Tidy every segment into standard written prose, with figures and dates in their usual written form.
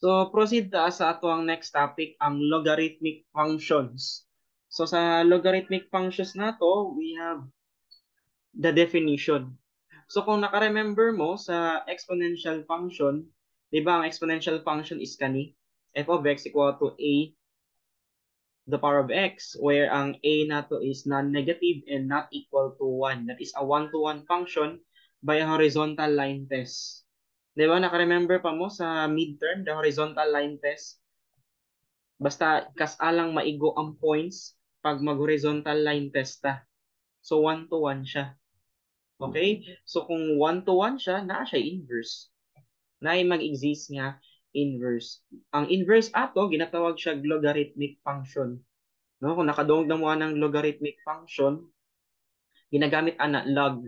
So, proceed ta sa ato ang next topic, ang logarithmic functions. So, sa logarithmic functions na to, we have the definition. So, kung naka-remember mo sa exponential function, di ba ang exponential function is kani f of x equal to a the power of x, where ang a nato is non-negative and not equal to 1. That is a 1-to-1 function by a horizontal line test. Di ba, naka-remember pa mo sa midterm, the horizontal line test? Basta kasalang maigo ang points pag mag-horizontal line test ta. So, 1-to-1 siya. Okay? So, kung 1-to-1 siya, naa siya inverse. Na mag-exist nga inverse. Ang inverse ato, ginatawag siya logarithmic function. No? Kung nakadungog na mo ng logarithmic function, ginagamit ana log.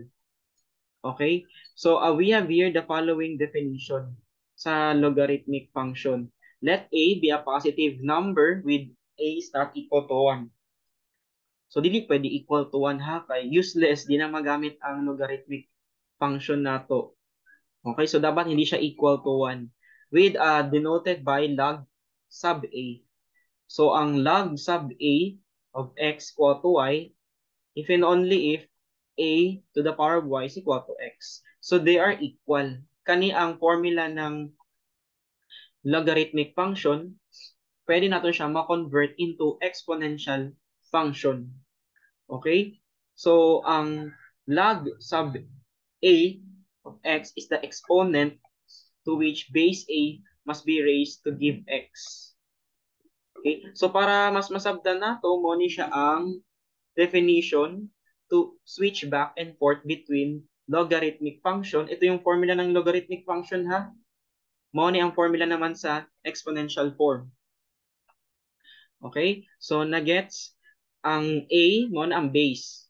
Okay? So, we have here the following definition sa logarithmic function. Let a be a positive number with a is not equal to 1. So, dili pwede equal to 1 ha, kay useless, di na magamit ang logarithmic function nato. Okay, so dapat hindi siya equal to 1 with denoted by log sub a. So, ang log sub a of x equal to y if and only if a to the power of y is equal to x. So, they are equal. Kani ang formula ng logarithmic function, pwede natin siya ma-convert into exponential function. Okay? So, ang log sub a of x is the exponent to which base a must be raised to give x. Okay? So, para mas masabdan na to, mo ni siya ang definition to switch back and forth between logarithmic function. Ito yung formula ng logarithmic function ha. Mo ni ang formula naman sa exponential form. Okay? So, nagets ang a mo na ang base.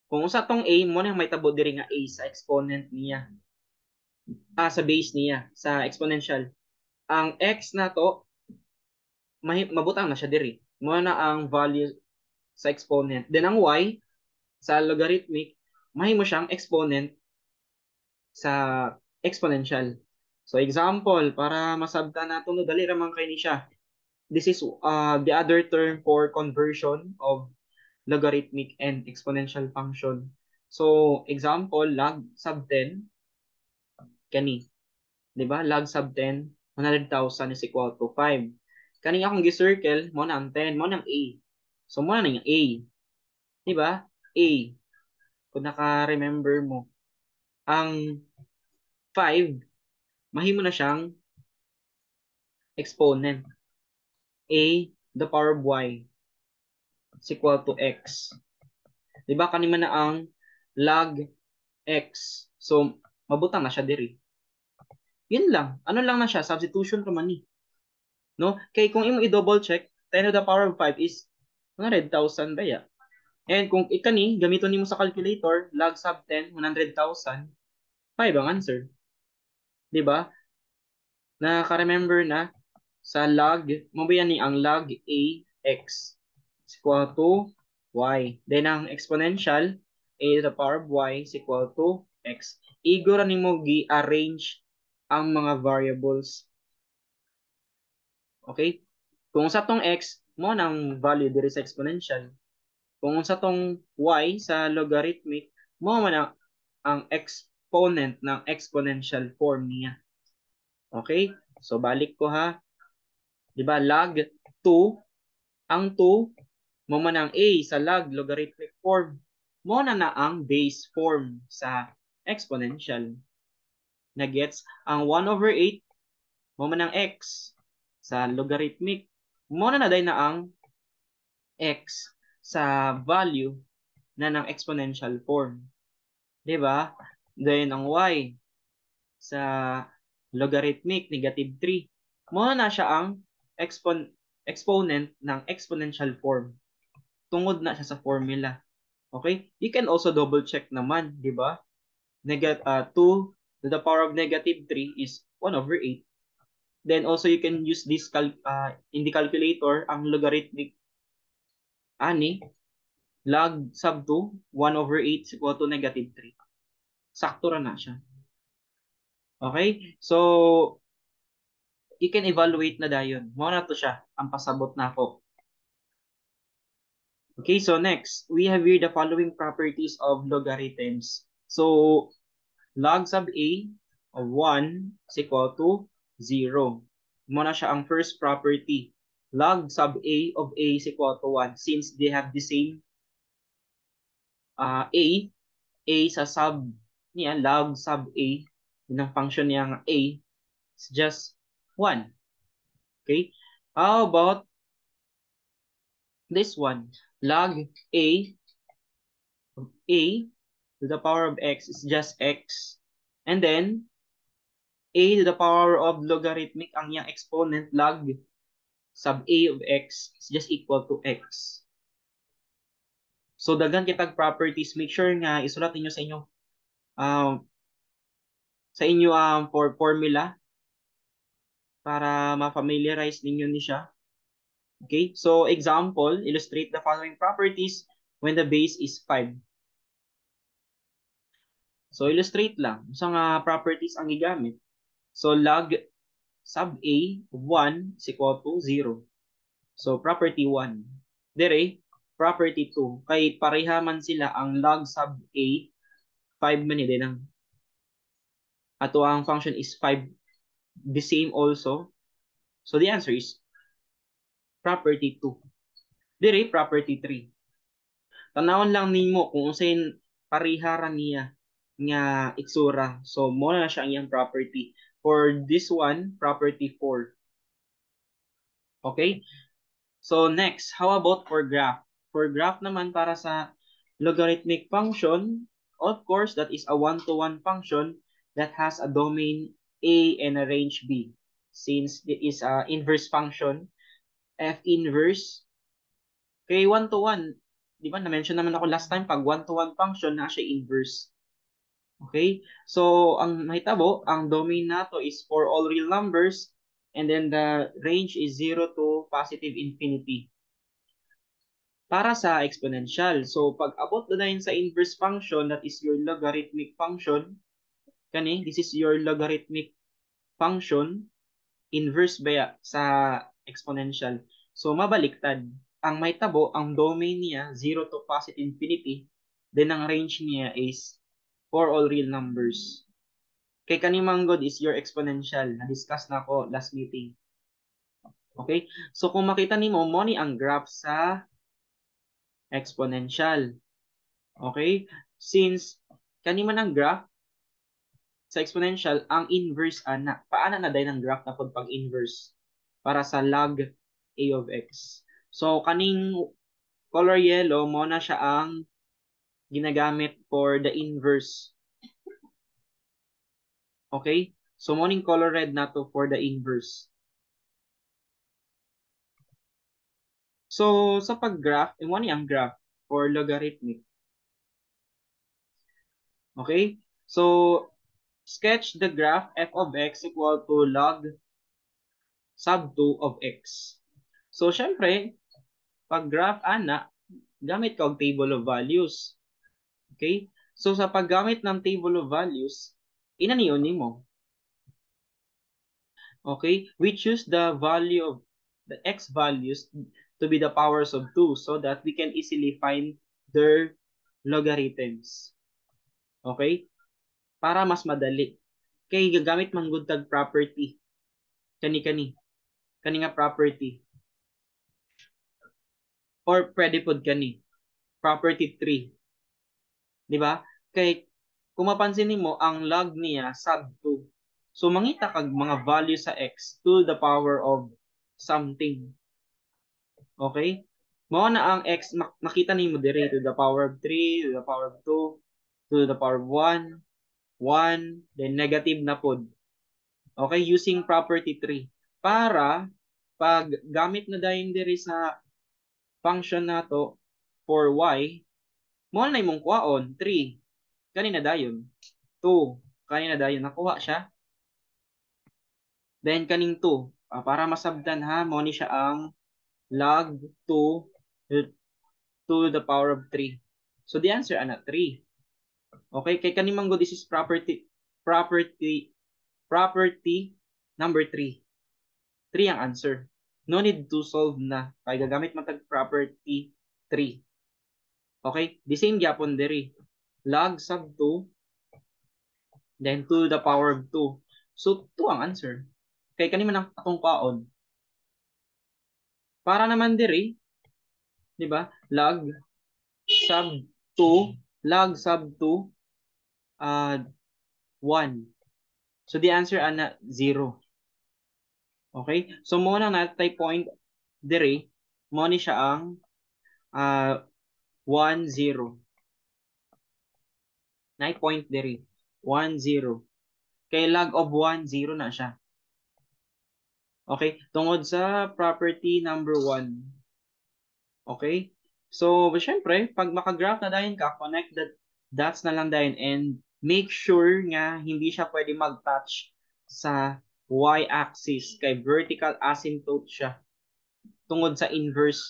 Kung sa tong a mo na may tabo diri nga a sa exponent niya. Sa base niya, sa exponential. Ang x na to, mabutang na siya diri. Mo na ang value sa exponent. Then ang y, sa logarithmic, mahimo siyang exponent sa exponential. So example, para masabta nato no dali ra man kay ni siya. This is the other term for conversion of logarithmic and exponential function. So example, log sub 10 kani, 'di ba? Log sub 10, 100,000 is equal to 5. Kani akong gi-circle mo na ang 10, mo na ang a. So mo na yung a. 'Di ba? A. Kung naka-remember mo, ang 5, mahimo na siyang exponent. A, the power of y is equal to x. Diba? Kanima na ang log x. So, mabutang na siya diri. Yun lang. Ano lang na siya? Substitution naman ni. No? Kaya kung imo i-double check, 10 to the power of 5 is 100,000 ba ya? And kung ikani, gamiton nimo sa calculator, log sub 10, 100,000, 5 ang answer. Diba? Nakaka-remember na sa log, mabayan ni ang log a x is equal to y. Then ang exponential, a to the power of y is equal to x. Igor ni mo gi-arrange ang mga variables. Okay? Kung sa tong x, mo nang value diri sa exponential. Kung sa tong y sa logarithmic, mo man ang exponent ng exponential form niya. Okay? So balik ko ha. 'Di ba log 2, ang 2 mo man ang a sa log logarithmic form. Mo na ang base form sa exponential. Nagets ang 1 over 8 mo man ang x sa logarithmic. Mo na day na ang x sa value na ng exponential form. 'Di ba? Then ang y sa logarithmic negative 3. Mo na siya ang exponent ng exponential form. Tungod na siya sa formula. Okay? You can also double check naman, di ba? 2 to the power of negative 3 is 1 over 8. Then also you can use this in the calculator, ang logarithmic ani, log sub 2, 1 over 8 is equal to negative 3. Sakto ra na siya. Okay? So, you can evaluate na dayon. Mo na to siya ang pasabot na ako. Okay, so next, we have here the following properties of logarithms. So, log sub a of 1 is equal to 0. Muna siya ang first property. Log sub a of a is equal to 1 since they have the same a sa sub niya, log sub a, yun ang function niya a, is just 1. Okay? How about this one? Log a of a to the power of x is just x. And then, a to the power of logarithmic, ang yung exponent log sub a of x is just equal to x. So, dagan kitag properties. Make sure nga isulat niyo sa inyo for formula para ma-familiarize ninyo ni siya. Okay? So, example, illustrate the following properties when the base is 5. So, illustrate lang. Sa nga properties ang gigamit. So, log sub a of 1 is equal to 0. So, property 1. Dire, property 2. Kay pareha man sila ang log sub a, 5 man din ang ato ang function is 5, the same also. So, the answer is property 2. Dire, property 3. Tanawon lang nimo kung usain parihara niya nga itsura. So, mo na siya ang iyang property. For this one, property 4. Okay? So, next, how about for graph? For graph naman para sa logarithmic function, of course, that is a one-to-one function that has a domain A and a range B. Since it is a inverse function, F inverse, kay one-to-one, di ba, na-mention naman ako last time, pag one-to-one function, na siya inverse. Okay? So, ang mahitabo, ang domain nato is for all real numbers, and then the range is 0 to positive infinity. Para sa exponential, so pag abot na sa inverse function, that is your logarithmic function, kani, this is your logarithmic function, inverse ba sa exponential. So, mabaliktad. Ang mahitabo, ang domain niya, 0 to positive infinity, then ang range niya is for all real numbers. Kay kanimang god is your exponential. Na-discuss na ako last meeting. Okay? So, kung makita nimo mo ni ang graph sa exponential. Okay? Since kaniman ang graph sa exponential, ang inverse ana. Paana na dahil ng graph na pag inverse para sa log a of x. So, kaning color yellow, mo na siya ang ginagamit for the inverse. Okay? So, morning color red na to for the inverse. So, sa pag-graph, mo ni ang graph for logarithmic. Okay? So, sketch the graph f of x equal to log sub 2 of x. So, syempre, pag graph ana, gamit ka og table of values. Okay? So, sa paggamit ng table of values, inaniyon nimo. Okay? We choose the value of the x values to be the powers of 2 so that we can easily find their logarithms. Okay? Para mas madali. Kay gagamit man gud tag property. Kani nga property. Or pwede pod kani. Property 3. Di ba? Kay kung mapansin nimo ang log niya sub 2. So mangita kag mga value sa x to the power of something. Okay? Mao na ang x makita nimo dire to the power of 3, to the power of 2, to the power of 1, 1, then negative na pod. Okay, using property 3. Para pag gamit na dayon dire sa function nato for y, mo na imong kuhaon 3. Kanina dayon 2. Kanina dayon nakuha siya. Then kaning 2. Para masabdan ha, mo ni siya ang log 2 to the power of 3. So the answer ana 3. Okay, kay kanimang go this is property number 3. 3 ang answer. No need to solve na. Kaya gagamit mo tag property 3. Okay? The same gyapon diri. Log sub 2, then to the power of 2. So, 2 ang answer. Kaya kanina man ang atong kaon. Para naman diri, di ba? Log sub 2, log sub 2, 1. So, the answer ana 0. Okay? So, muna natay point diri, mo ni siya ang 1, 0. Na point diri, 1, 0. Kay log of 1, 0 na siya. Okay? Tungod sa property number 1. Okay? So, syempre, pag makagraph na dahil ka, connect the dots na lang dahil and make sure nga hindi siya pwede mag-touch sa y-axis kay vertical asymptote siya tungod sa inverse.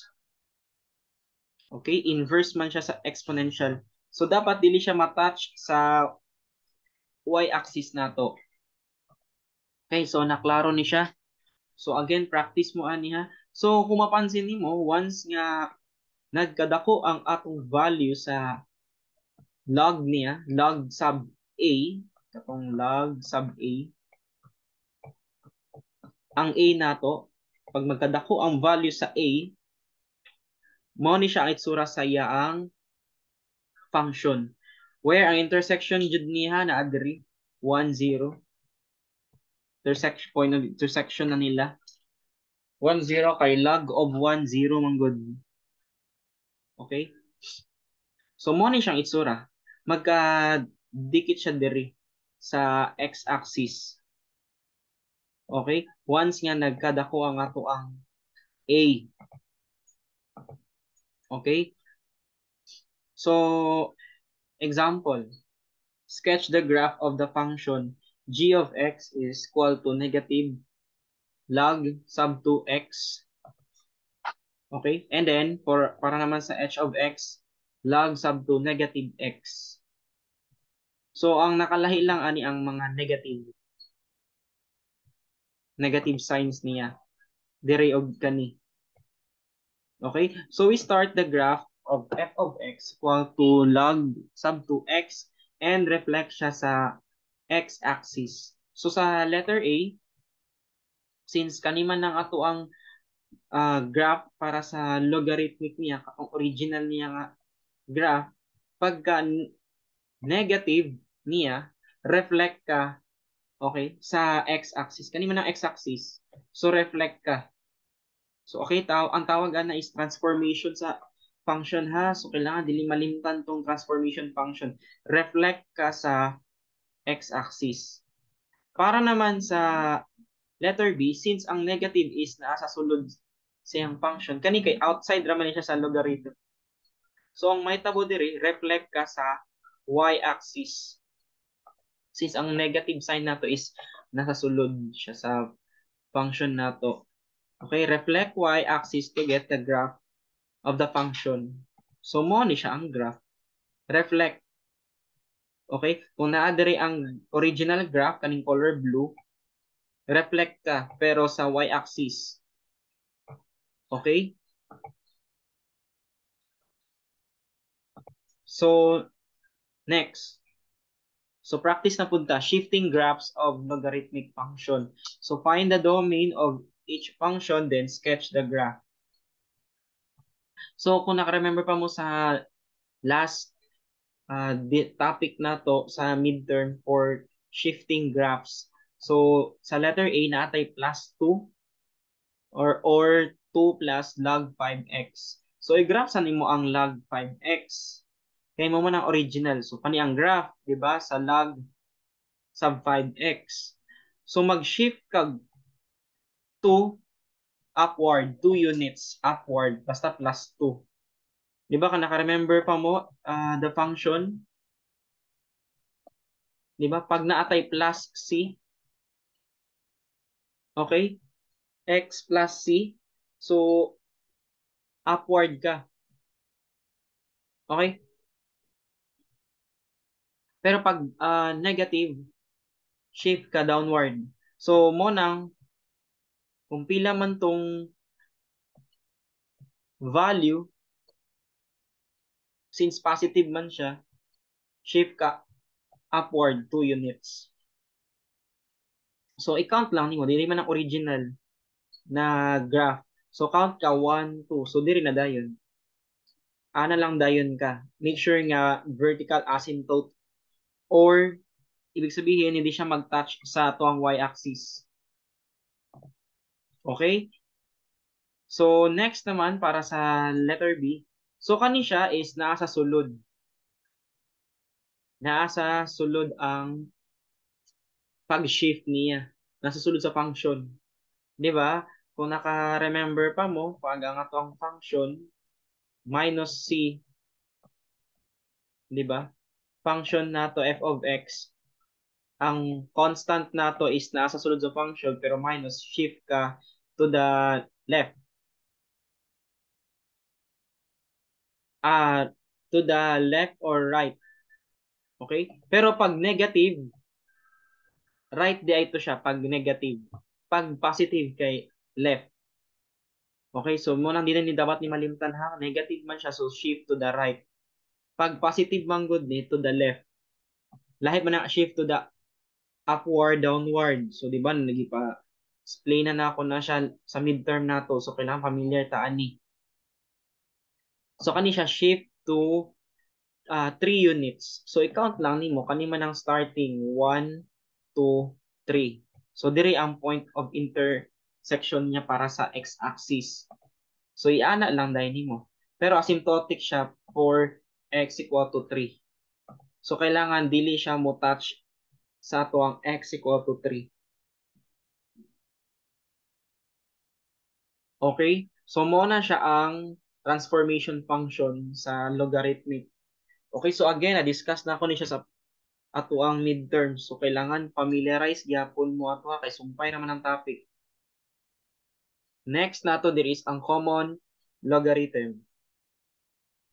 Okay? Inverse man siya sa exponential. So, dapat dili siya matouch sa y-axis na to. Okay? So, naklaro ni siya. So, again, practice mo ani ha. So, kung mapansin nimo, once nga nagkadako ang atong value sa log niya, log sub a, katong log sub a, ang a nato, pag magkadako ang value sa a, mo ni siya itsura sa iyaang function. Where ang intersection jud niya na adri 1 0. Intersection point of intersection na nila 1 0 kay log of 1 0 man gud. Okay? So mo ni siyang itsura. Magka-dikit siya diri sa x-axis. Okay? Once nga nagkadako ang ato ang a. Okay? So, example. Sketch the graph of the function g of x is equal to negative log sub 2x. Okay? And then, para naman sa h of x, log sub 2 negative x. So, ang nakalahi lang ani ang mga negative signs niya. Dire og kani. Okay? So, we start the graph of f of x equal to log sub 2x and reflect siya sa x-axis. So, sa letter A, since kaniman ng ato ang graph para sa logarithmic niya, ang original niya nga graph, pagka negative niya, reflect ka, okay, sa x-axis. Kaniman ng x-axis. So, reflect ka. So, okay, ang tawag na is transformation sa function ha. So, kailangan dili malimtan tong transformation function. Reflect ka sa x-axis. Para naman sa letter B, since ang negative is nasa sulod sa iyang function, kani kay outside raman siya sa logarithm. So, ang may tabo diri, reflect ka sa y-axis. Since ang negative sign nato is nasa sulod siya sa function nato. Okay, reflect y-axis to get the graph of the function. So, mo ni siya ang graph. Reflect. Okay? Kung naadiri ang original graph, kaning color blue, reflect ka, pero sa y-axis. Okay? So, next. So, practice na punta, shifting graphs of logarithmic function. So, find the domain of each function, then sketch the graph. So, kung nakaremember pa mo sa last topic na to sa midterm for shifting graphs. So, sa letter A, naatay plus 2 or 2 plus log 5x. So, i-graph sa nimo ang log 5x. Kaya mo man ang original. So, kani ang graph, di ba, sa log sub 5x. So, mag-shift kag 2 upward, 2 units upward, basta plus 2. Di ba, ka naka-remember pa mo the function? Di ba, pag naatay plus c, okay, x plus c, so, upward ka. Okay? Pero pag negative, shift ka downward. So, mo nang kung pila man tong value, since positive man siya, shift ka upward 2 units. So, i-count lang nimo, dili man ang original na graph. So, count ka 1, 2. So, diri na dayon. Ana lang dayon ka. Make sure nga vertical asymptote or ibig sabihin hindi siya mag-touch sa tuwang y-axis. Okay? So, next naman para sa letter B. So, kani siya is nasa sulod. Nasa sulod ang pag-shift niya. Nasa sulod sa function. 'Di ba? Kung naka-remember pa mo, pag ang atong function minus c, 'di ba? Function nato f of x, ang constant nato is nasa sulod sa function pero minus shift ka to the left. To the left or right. Okay? Pero pag negative, right di ito siya pag negative. Pag positive kay left. Okay, so mo nang din dapat ni malimtan ha, negative man siya so shift to the right. Pag positive man good ni to the left. Lahat man ang shift to the upward, downward. So di ba nagipa explain na ako na siya sa midterm nato. So kailangan familiar ta ani. So kani siya shift to 3 units. So i-count lang nimo kani man ang starting 1 2 3. So diri ang point of intersection niya para sa x-axis. So iana lang dahil nimo. Pero asymptotic siya for x equal to 3. So kailangan dili siya mo touch sa ato ang x equal to 3. Okay? So mo na siya ang transformation function sa logarithmic. Okay, so again, na-discuss na ko ni siya sa ato ang midterm. So kailangan familiarize gyapon mo ato kay sumpay naman ang topic. Next nato there is ang common logarithm.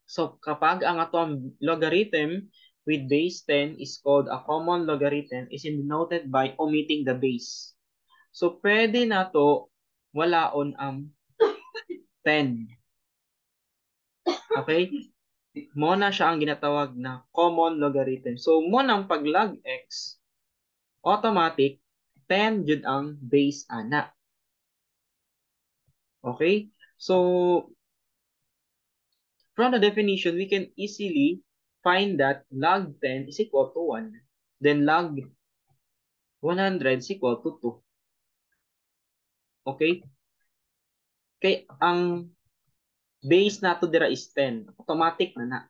So, kapag ang atong logarithm with base 10 is called a common logarithm is denoted by omitting the base. So, pwede na to walaon ang 10. Okay? Mo na siya ang ginatawag na common logarithm. So, mo nang pag log x, automatic, 10 jud ang base ana. Okay? So, from the definition, we can easily find that log 10 is equal to 1. Then log 100 is equal to 2. Okay? Kay ang base nato dira is 10. Automatic na na.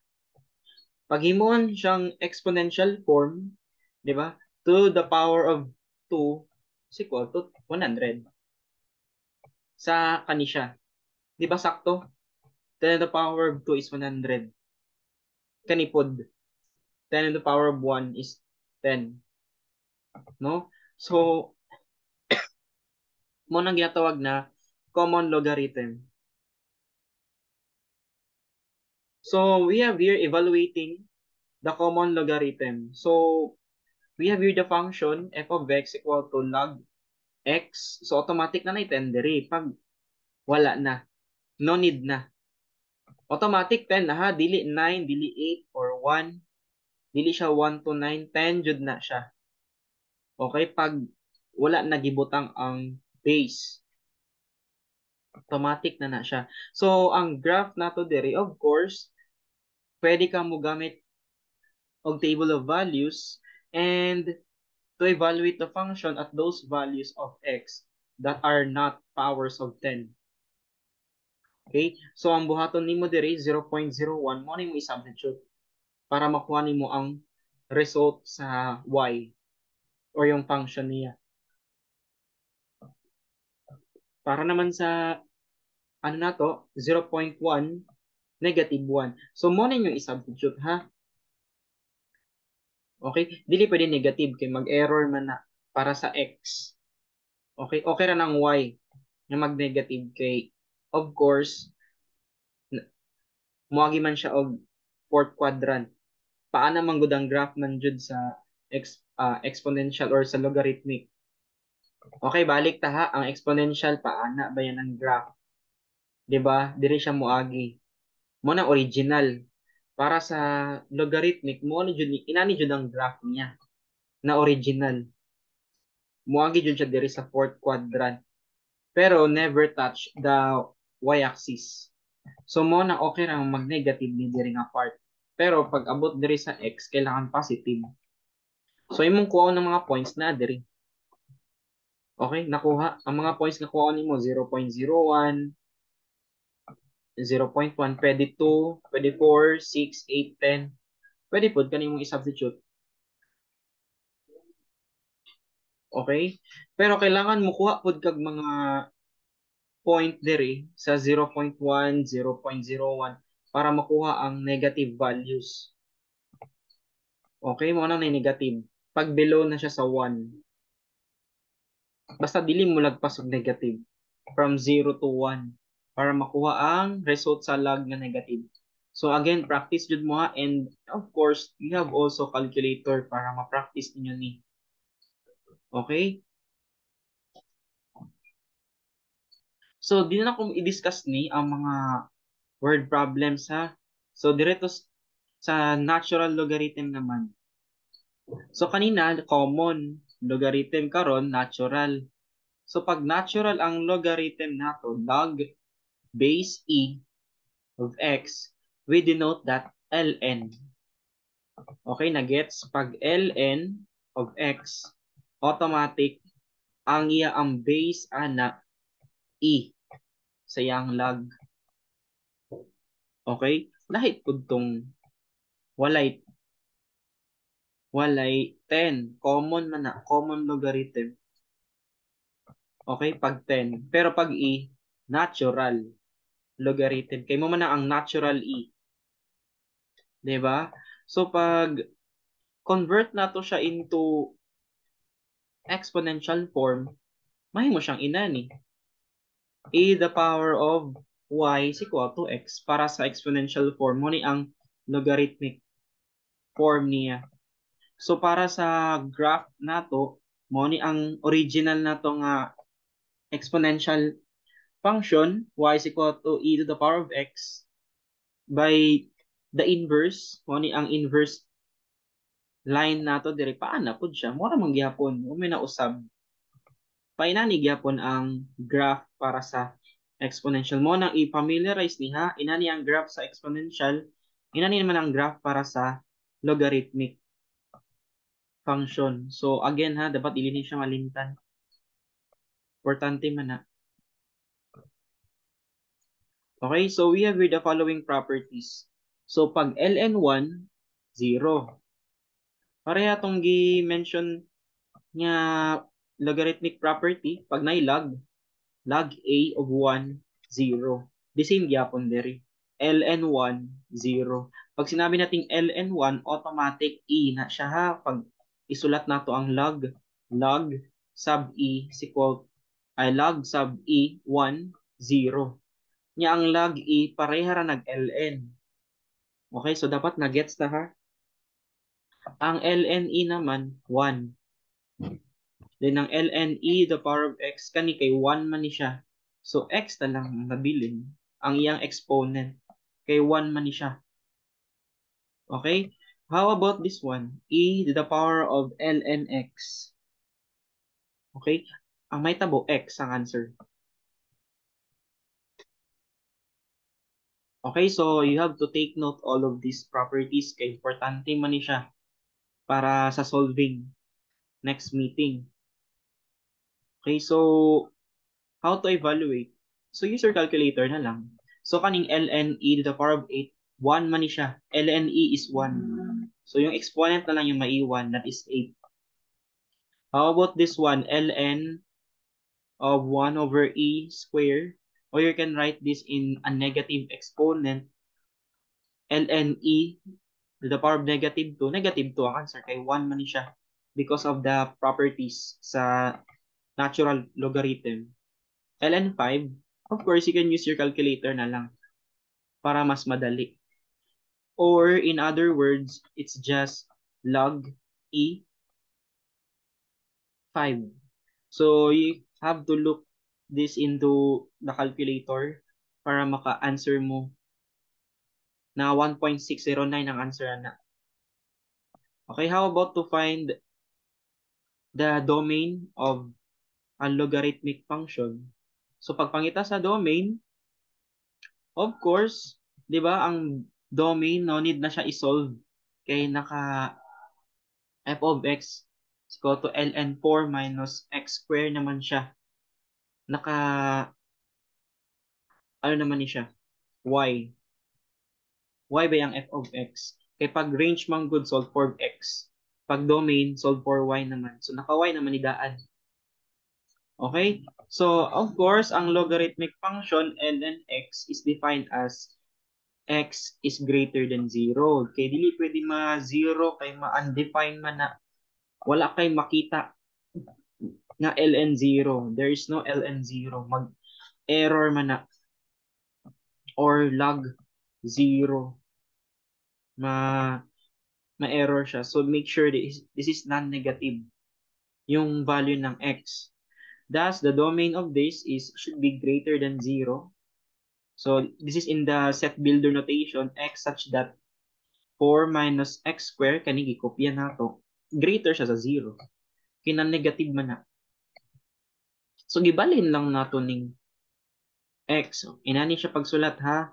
Pag himuon siyang exponential form, di ba? To the power of 2 is equal to 100. Sa kani siya. Di ba sakto? 10 to the power of 2 is 100. Kanipod. 10 to the power of 1 is 10. No? So, mo nang ginatawag na common logarithm. So, we have here evaluating the common logarithm. So, we have here the function f of x equal to log x. So, automatic na na-10 diri. Pag wala na. No need na. Automatic 10 na ha. Dili 9, dili 8, or 1. Dili siya 1 to 9. 10 jud na siya. Okay? Pag wala na gibutang ang base. Automatic na na siya. So, ang graph nato diri, of course, pwede ka mo gamit og table of values and to evaluate the function at those values of x that are not powers of 10. Okay? So, ang buhaton nimo diri 0.01 mo nimo i-substitute para makuha nimo ang result sa y or yung function niya. Para naman sa ano na to, 0.1 negative 1. So, mo ninyo i-substitute ha. Okay? Dili pwede negative kay mag-error man na para sa x. Okay? Okay ra ng y na mag-negative kay of course moagi man siya og fourth quadrant. Paana man gud ang graph man jud sa exponential or sa logarithmic. Okay, balik ta ha. Ang exponential paana ba yan ang graph? 'Di ba? Diri siya moagi. Mo na original. Para sa logarithmic mo ni jud inani jud ang graph niya na original. Moagi jud siya diri sa fourth quadrant. Pero never touch the y-axis. So mo na okay ra mag-negative ni diri nga part. Pero pag abot diri sa x, kailangan positive. So imong kuha ng mga points na diri. Okay, nakuha. Ang mga points na kuha nimo 0.01, 0.1, pwede 2, pwede 4, 6, 8, 10. Pwede po kanimong i-substitute. Okay? Pero kailangan mo kuha pod kag mga point diri sa 0.1, 0.01 para makuha ang negative values. Okay, mo na negative. Pag below na siya sa 1, basta dili mo lagpas og negative from 0 to 1 para makuha ang result sa log nga negative. So again, practice jud mo ha, and of course, you have also calculator para ma-practice ninyo ni. Okay? So di na ko i-discuss ni ang mga word problems ha. So direto sa natural logarithm naman. So kanina common logarithm karon natural. So pag natural ang logarithm nato, log base e of x, we denote that ln. Okay, na gets pag ln of x, automatic ang iya ang base ana e sa iyang log. Okay? Lahit pud tong walay 10. Common man na, common logarithm. Okay, pag 10. Pero pag e, natural logarithm. Kay mo man na ang natural e. 'Di ba? So pag convert nato siya into exponential form, mahimo siyang inani. A the power of y is equal to x para sa exponential form mo ni ang logarithmic form niya. So para sa graph nato, mo ni ang original nato nga exponential function y is equal to e to the power of x by the inverse, mo ni ang inverse line nato diri paana pud siya. Mura man gyapon, mo may nausab. Painani gyapon ang graph para sa exponential mo nang i-familiarize niha inani ang graph sa exponential, inani naman ang graph para sa logarithmic function. So again ha, dapat dili ni siya malimtan. Importante man na. Okay, so we have here the following properties. So pag ln1 0. Pareha tong gi-mention nga logarithmic property pag nailog log a of 1 0. The same gyapon diri. ln1 0. Pag sinabi nating ln1, automatic e na siya ha. Pag isulat nato ang log sub e is equal ay log sub e 1 0. Nya ang log e pareha ra nag ln. Okay, so dapat na gets na ha. Ang ln e naman 1. Then ang ln e the power of x kani kay 1 man ni siya. So x na lang ang nabilin. Ang iyang exponent kay 1 man ni siya. Okay? How about this one? E to the power of ln x. Okay? Ang may tabo x ang answer. Okay, so you have to take note all of these properties kay importante man ni siya para sa solving next meeting. Okay, so how to evaluate? So use your calculator na lang. So kaning ln e to the power of 8, 1 man ni siya. ln e is 1. So yung exponent na lang yung maiwan, that is 8. How about this one? ln of 1 over e square. Or you can write this in a negative exponent. ln e to the power of negative 2. Negative 2 ang answer kay 1 man ni siya because of the properties sa natural logarithm. ln 5, of course, you can use your calculator na lang para mas madali. Or in other words, it's just log e 5. So you have to look this into the calculator para maka-answer mo na 1.609 ang answer na. Okay, how about to find the domain of a logarithmic function? So pagpangita sa domain, of course, 'di ba, ang domain no need na siya i-solve kay naka f of x is equal to ln 4 minus x squared naman siya. Naka ano naman ni siya? Y. Y ba yung f of x? Kay pag range mang good solve for x. Pag domain solve for y naman. So naka y naman ni daan. Okay? So of course, ang logarithmic function ln x is defined as x is greater than 0. Kaya dili pwede ma-0 kay ma-undefined man na wala kay makita nga ln 0. There is no ln 0. Mag-error man na or log 0. Ma-error siya. So make sure this is non-negative yung value ng x. Thus, the domain of this should be greater than 0. So this is in the set builder notation, x such that 4 minus x squared, kani gikopya na to, greater siya sa 0. Kina-negative man na. So, gibalhin lang nato ning x. Inani siya pagsulat ha.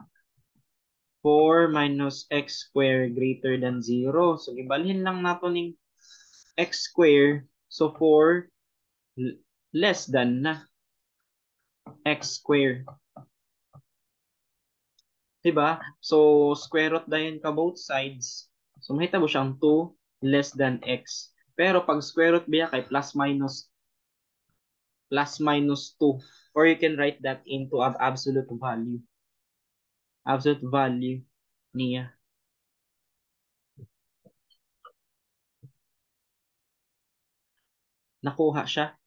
4 minus x squared greater than 0. So, gibalhin lang nato ning x squared. So, 4 less than na x squared. Diba? So, square root dayon ka both sides. So, mahitabo siyang 2 less than x. Pero pag square root biya kay plus minus 2. Or you can write that into an absolute value. Absolute value niya. Nakuha siya.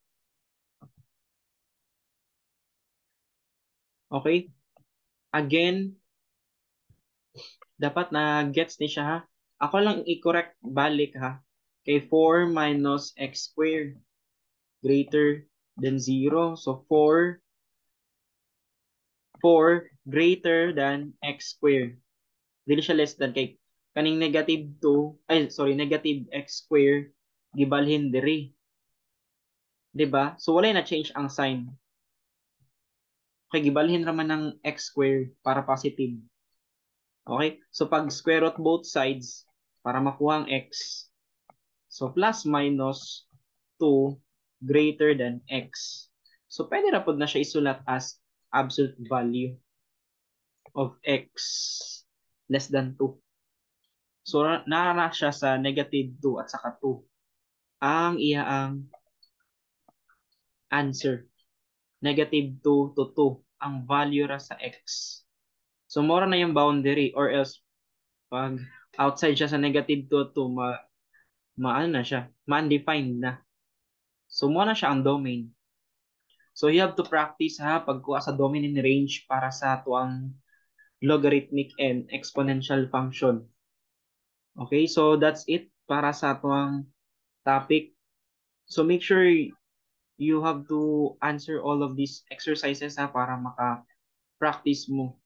Okay? Again, dapat na gets ni siya ha. Ako lang i-correct balik ha. Kay 4 minus x squared greater than 0. So 4 greater than x squared. Dili siya less than kay kaning negative 2, negative x squared gibalhin diri. 'Di ba? So wala na change ang sign. Okay, gibalhin raman ng x squared para positive. Okay? So pag square root both sides para makuha ang x. So plus minus 2 greater than x. So pwede na po na siya isulat as absolute value of x less than 2. So nara siya sa negative 2 at saka 2. Ang iyaang answer. Negative 2 to 2 ang value ra sa x. So mora na yung boundary or else pag outside siya sa negative 2 to maano na siya, ma-undefined na. So mora na siya ang domain. So you have to practice ha pagkuha sa domain and range para sa tuang logarithmic and exponential function. Okay, so that's it para sa tuang topic. So make sure you have to answer all of these exercises ha para maka-practice mo